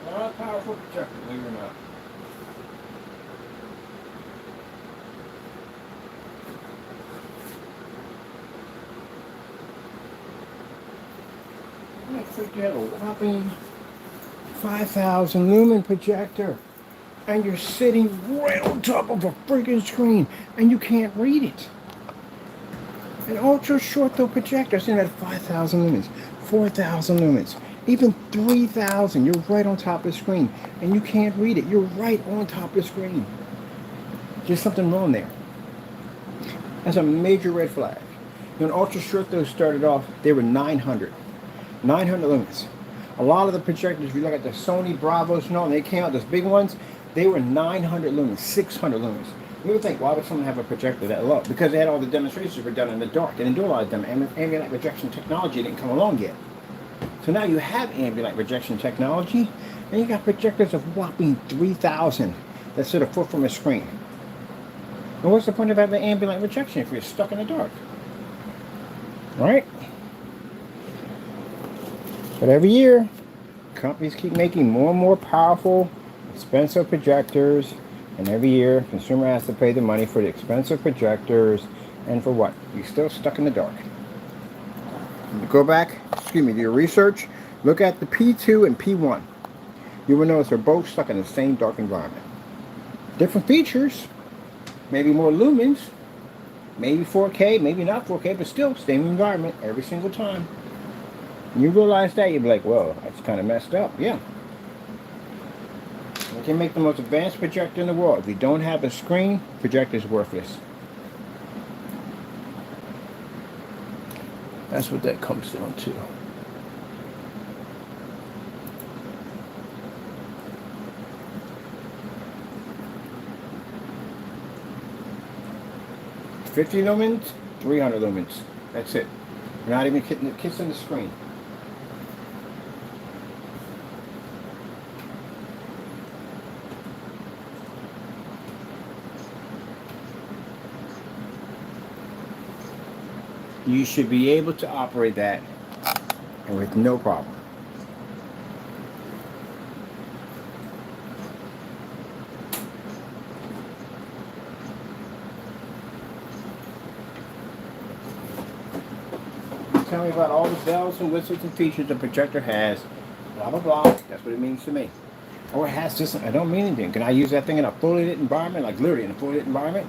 A lot of power for a projector, believe it or not. You have a whopping 5,000 lumen projector, and you're sitting right on top of a freaking screen, and you can't read it. An ultra short though projector sitting at 5,000 lumens, 4,000 lumens, even 3,000. You're right on top of the screen, and you can't read it. You're right on top of the screen. There's something wrong there. That's a major red flag. When ultra short though started off, they were 900 lumens. A lot of the projectors, if you look at the Sony Bravos and all, and they came out, those big ones, they were 900 lumens, 600 lumens. You would think, why would someone have a projector that low? Because they had all the demonstrations were done in the dark. They didn't do a lot of them. Ambient light projection technology didn't come along yet. So now you have ambient light projection technology, and you got projectors of whopping 3,000 that sit a foot from a screen. And what's the point of having ambient light projection if you're stuck in the dark? Right? But every year, companies keep making more and more powerful Expensive projectors, and every year consumer has to pay the money for the expensive projectors, and for what? You're still stuck in the dark. Go back, excuse me, do your research. Look at the P2 and P1. You will notice they're both stuck in the same dark environment. Different features, maybe more lumens, maybe 4K, maybe not 4K, but still same environment every single time. And you realize that, you'll be like, whoa, that's kind of messed up. Yeah. You can make the most advanced projector in the world. If you don't have a screen, projector is worthless. That's what that comes down to. $50 lumens, 300 lumens. That's it. You're not even kissing the screen. You should be able to operate that and with no problem. Tell me about all the bells and whistles and features a projector has. Blah, blah, blah. That's what it means to me. Or it has this. I don't mean anything. Can I use that thing in a fully lit environment? Like literally in a fully lit environment?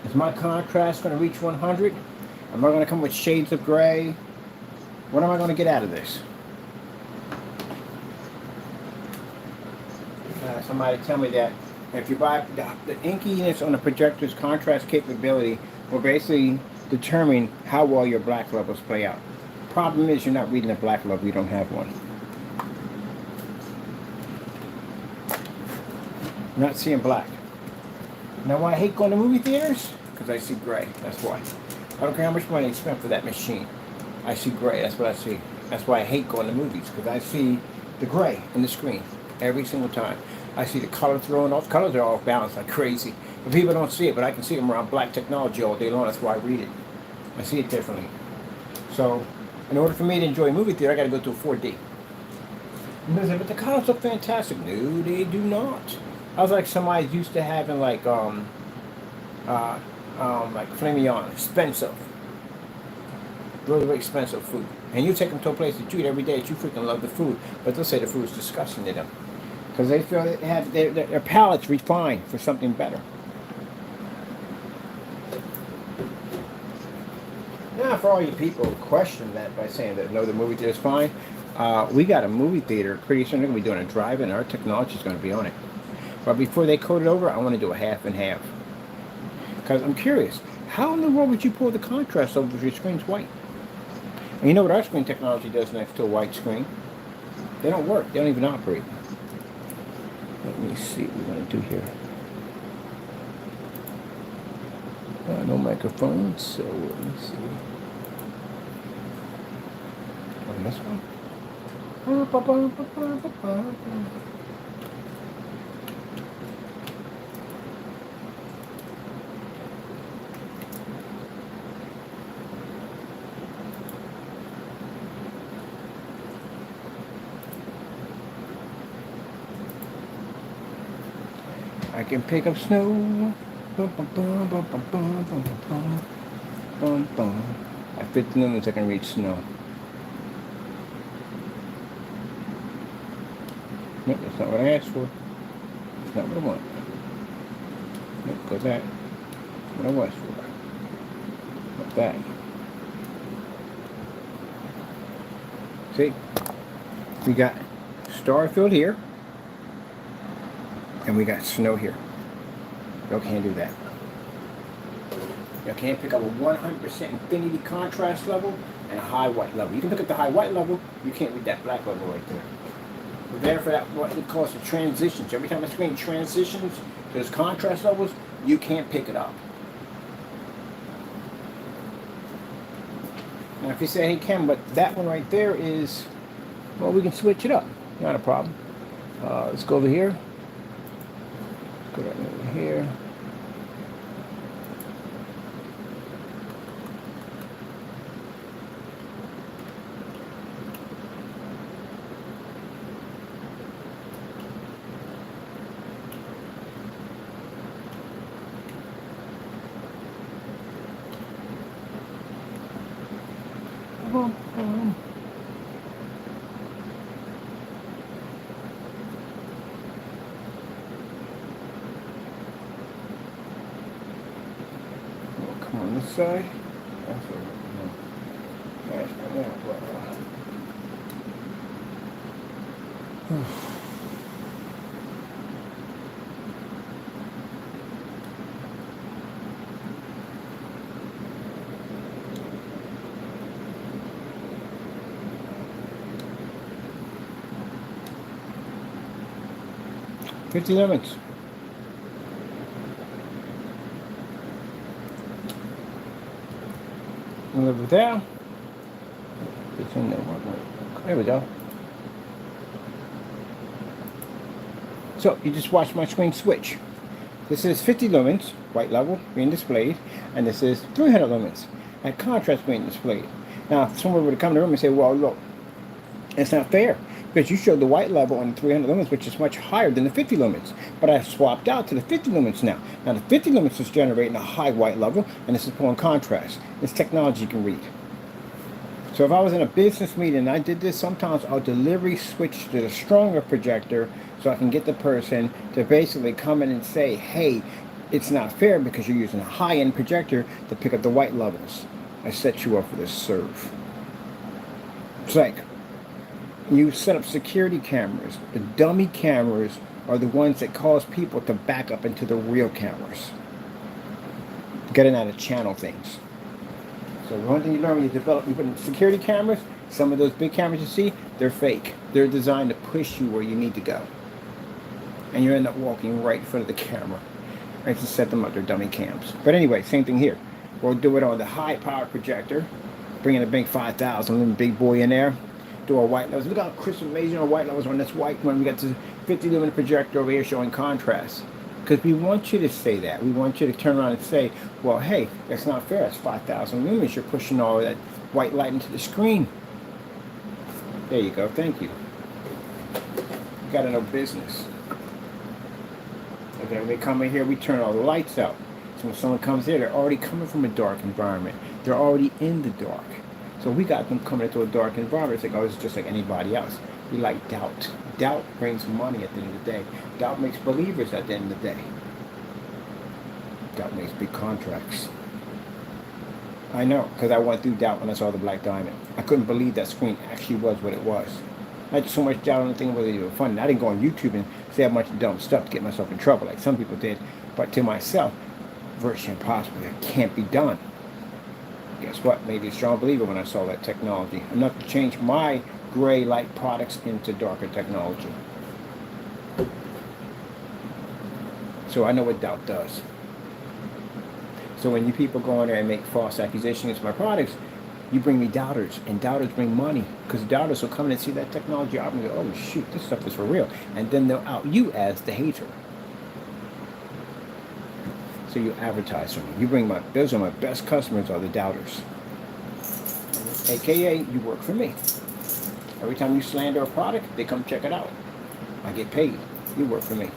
Is my contrast going to reach 100? Am I going to come with shades of gray? What am I going to get out of this? Somebody tell me that if you buy the inkiness on the projector's contrast capability will basically determine how well your black levels play out. Problem is you're not reading a black level, you don't have one. You're not seeing black. Now why I hate going to movie theaters? Because I see gray, that's why. I don't care how much money I spent for that machine. I see gray, that's what I see. That's why I hate going to movies, because I see the gray in the screen every single time. I see the color thrown off. Colors are off balance like crazy. But people don't see it, but I can see them around black technology all day long. That's why I read it. I see it differently. So, in order for me to enjoy a movie theater, I got to go to a 4D. But the colors look fantastic. No, they do not. I was like somebody used to having like filet mignon, expensive, really, really expensive food. And you take them to a place that you eat every day that you freaking love the food, but they'll say the food's disgusting to them. Because they feel they have their palates refined for something better. Now, for all you people who question that by saying that no, the movie theater is fine, we got a movie theater. Pretty soon they're going to be doing a drive-in. Our technology is going to be on it. But before they code it over, I want to do a half and half. Because I'm curious, how in the world would you pull the contrast over if your screen's white? And you know what our screen technology does next to a white screen? They don't work. They don't even operate. Let me see what we're going to do here. No microphone, so let me see. On this one? I can pick up snow. At 50 minutes I can reach snow. Nope, that's not what I asked for. That's not what I want. Nope, go back. What I asked for. Not that. See? We got Starfield here. And we got snow here. Y'all can't do that. Y'all can't pick up a 100% infinity contrast level and a high white level. You can pick up the high white level, you can't read that black level right there. We're there for that, what it calls the transitions. Every time a screen transitions to those contrast levels, you can't pick it up. Now if you say, hey Ken, but that one right there is, well, we can switch it up. Not a problem. Let's go over here. Go right over here. Come on this side. That's what $50 limits. Over there. It's in there. There we go. So you just watch my screen switch. This is 50 lumens, white level, being displayed, and this is 300 lumens, at contrast being displayed. Now, if someone were to come in the room and say, well, look, it's not fair, because you showed the white level on 300 lumens, which is much higher than the 50 lumens. But I swapped out to the 50 lumens now. Now, the 50 lumens is generating a high white level, and this is pulling contrast. This technology you can read. So if I was in a business meeting and I did this, sometimes I'll delivery switch to the stronger projector so I can get the person to basically come in and say, hey, it's not fair because you're using a high-end projector to pick up the white levels. I set you up for this serve. It's like you set up security cameras. The dummy cameras are the ones that cause people to back up into the real cameras, getting out of channel things. So one thing you learn when you develop, you put in security cameras, some of those big cameras you see, they're fake. They're designed to push you where you need to go. And you end up walking right in front of the camera. I just set them up, they're dummy cams. But anyway, same thing here. We'll do it on the high power projector. Bring in a big 5,000, little big boy in there. Do our white levels. Look how crisp and amazing our white levels on this white one. We got the 50 lumen projector over here showing contrast. Because we want you to say that. We want you to turn around and say, well, hey, that's not fair. It's 5,000 lumens. You're pushing all of that white light into the screen. There you go. Thank you. You got to know business. Okay, when they come in here, we turn all the lights out. So when someone comes here, they're already coming from a dark environment. They're already in the dark. So we got them coming into a dark environment. It's like, oh, it's just like anybody else. We like doubt. Doubt brings money at the end of the day. Doubt makes believers at the end of the day. Doubt makes big contracts. I know, because I went through doubt when I saw the black diamond. I couldn't believe that screen actually was what it was. I had so much doubt on the thing, it wasn't even funny. I didn't go on YouTube and say a bunch of dumb stuff to get myself in trouble like some people did. But to myself, virtually impossible. It can't be done. Guess what? Maybe a strong believer when I saw that technology. Enough to change my gray light products into darker technology. So I know what doubt does. So when you people go in there and make false accusations against my products, you bring me doubters, and doubters bring money, because doubters will come in and see that technology out and go, oh shoot, this stuff is for real. And then they'll out you as the hater. So you advertise for me. You bring those are my best customers, are the doubters. AKA, you work for me. Every time you slander a product, they come check it out. I get paid. You work for me.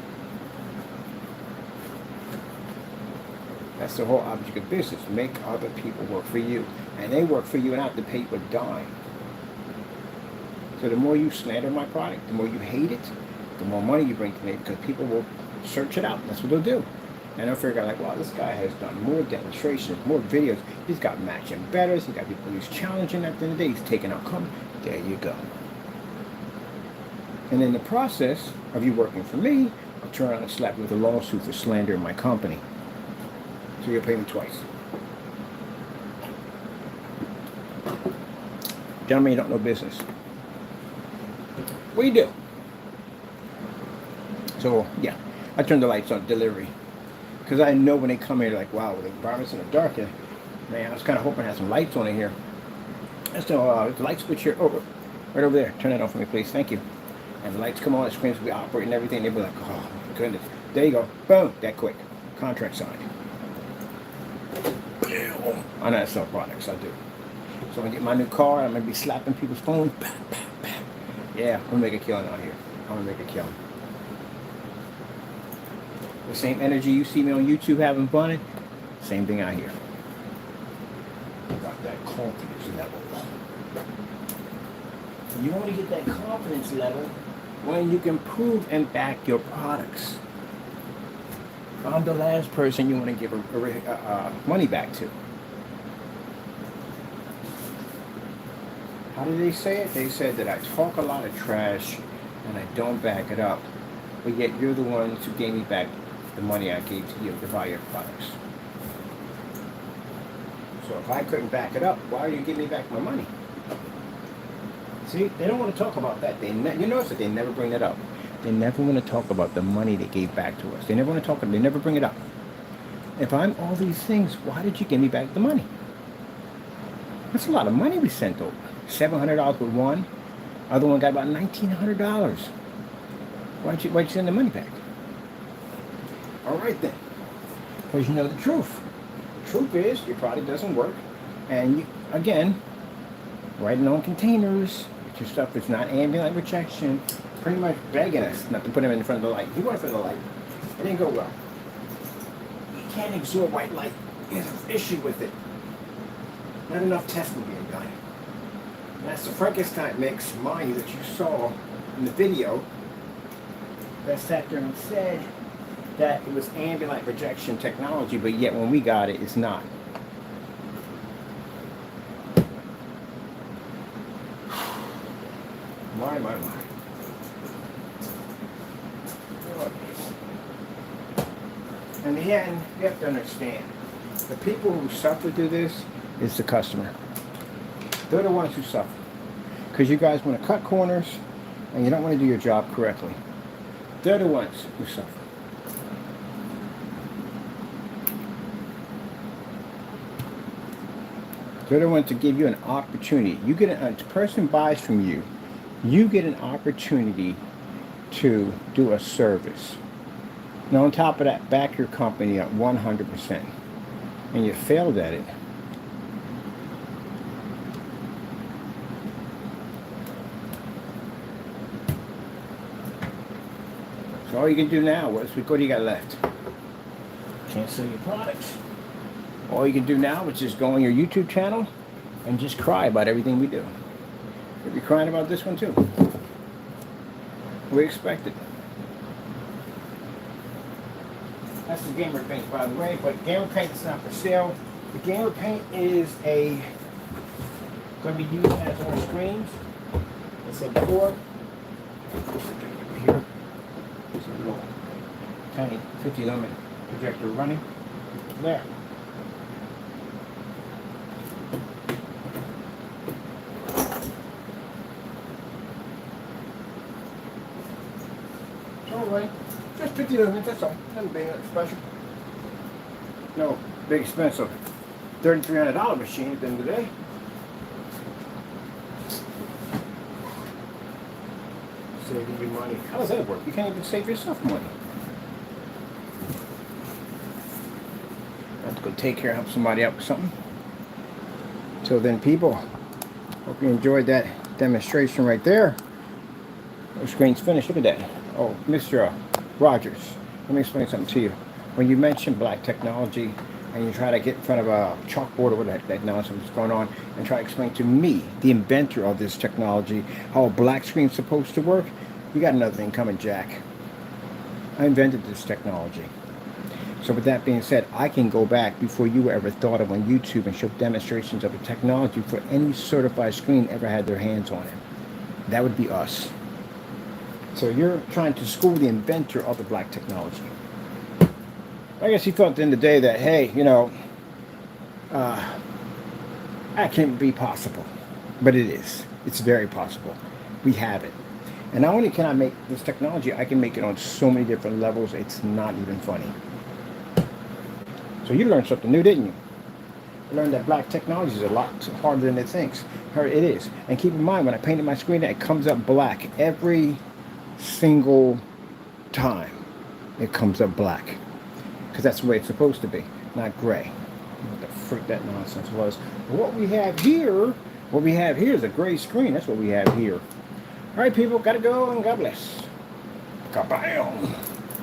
That's the whole object of business. Make other people work for you. And they work for you and I have to pay you a dime. So the more you slander my product, the more you hate it, the more money you bring to me, because people will search it out. That's what they'll do. And they'll figure out like, wow, this guy has done more demonstrations, more videos. He's got matching betters. He's got people who's challenging at the end of the day. He's taking out company. There you go. And in the process of you working for me, I'll turn around and slap you with a lawsuit for slandering my company. So you'll pay me twice. Gentlemen, you don't know business. What do you do? So, yeah, I turn the lights on delivery. Because I know when they come here, they're like, wow, the environment's in the dark. And, man, I was kind of hoping I had some lights on in here. So, the light switch here, over, right over there. Turn that on for me, please. Thank you. And the lights come on, the screens will be operating and everything. They'll be like, oh, my goodness. There you go. Boom. That quick. Contract signed. I know I sell products. I do. So when I get my new car, I'm going to be slapping people's phones. Bam, bam, bam. Yeah, I'm going to make a killing out here. I'm going to make a killing. The same energy you see me on YouTube having fun, same thing out here. Got that confidence level. You want to get that confidence level when you can prove and back your products. I'm the last person you want to give money back to. How did they say it? They said that I talk a lot of trash and I don't back it up. But yet you're the ones who gave me back the money I gave to you to buy your products. So if I couldn't back it up, why are you giving me back my money? See, they don't want to talk about that. You notice that they never bring that up. They never want to talk about the money they gave back to us. They never want to talk about it. They never bring it up. If I'm all these things, why did you give me back the money? That's a lot of money we sent over. $700 with one. Other one got about $1,900. Why'd you send the money back? All right then. Because you know the truth. The truth is your product doesn't work. And you, again, writing on containers, your stuff is not ambient light rejection, pretty much begging us not to put them in front of the light. You want it in front of the light. It didn't go well. You can't absorb white light. There's an issue with it. Not enough testing being done. And that's the Frankenstein mix, mind you, that you saw in the video that sat there and said that it was ambient light rejection technology, but yet when we got it, it's not. My. In the end, you have to understand, the people who suffer through this is the customer. They're the ones who suffer. Because you guys want to cut corners and you don't want to do your job correctly. They're the ones who suffer. They're the ones to give you an opportunity. You get a person buys from you, you get an opportunity to do a service. Now on top of that, back your company at 100%. And you failed at it. So all you can do now, what do you got left? Can't sell your products. All you can do now is just go on your YouTube channel and just cry about everything we do. You'll be crying about this one too. We expect it. That's the gamer paint, by the way, but gamer paint is not for sale. The gamer paint is going to be used as on screens. As I said before, here, there's a little tiny 50 lumen projector running there. Alright, just 50 lumens, that's all. Nothing big, nothing special. No big expensive $3,300 machine at the end of the day. Saving you money. How does that work? You can't even save yourself money. I have to go take care of, help somebody out with something. So then, people, hope you enjoyed that demonstration right there. The screen's finished. Look at that. Oh, Mr. Rogers, let me explain something to you. When you mention black technology and you try to get in front of a chalkboard or whatever that nonsense is going on and try to explain to me, the inventor of this technology, how a black screen's supposed to work, you got another thing coming, Jack. I invented this technology. So with that being said, I can go back before you ever thought of on YouTube and show demonstrations of the technology for any certified screen ever had their hands on it. That would be us. So you're trying to school the inventor of the black technology. I guess he felt at the end of the day that, hey, you know, that can't be possible. But it is. It's very possible. We have it. And not only can I make this technology, I can make it on so many different levels, it's not even funny. So you learned something new, didn't you? You learned that black technology is a lot harder than it thinks. It is. And keep in mind, when I painted my screen, it comes up black every single time. It comes up black. Because that's the way it's supposed to be, not gray. What the freak that nonsense was. But what we have here is a gray screen. That's what we have here. All right, people, gotta go, and God bless. Kabam!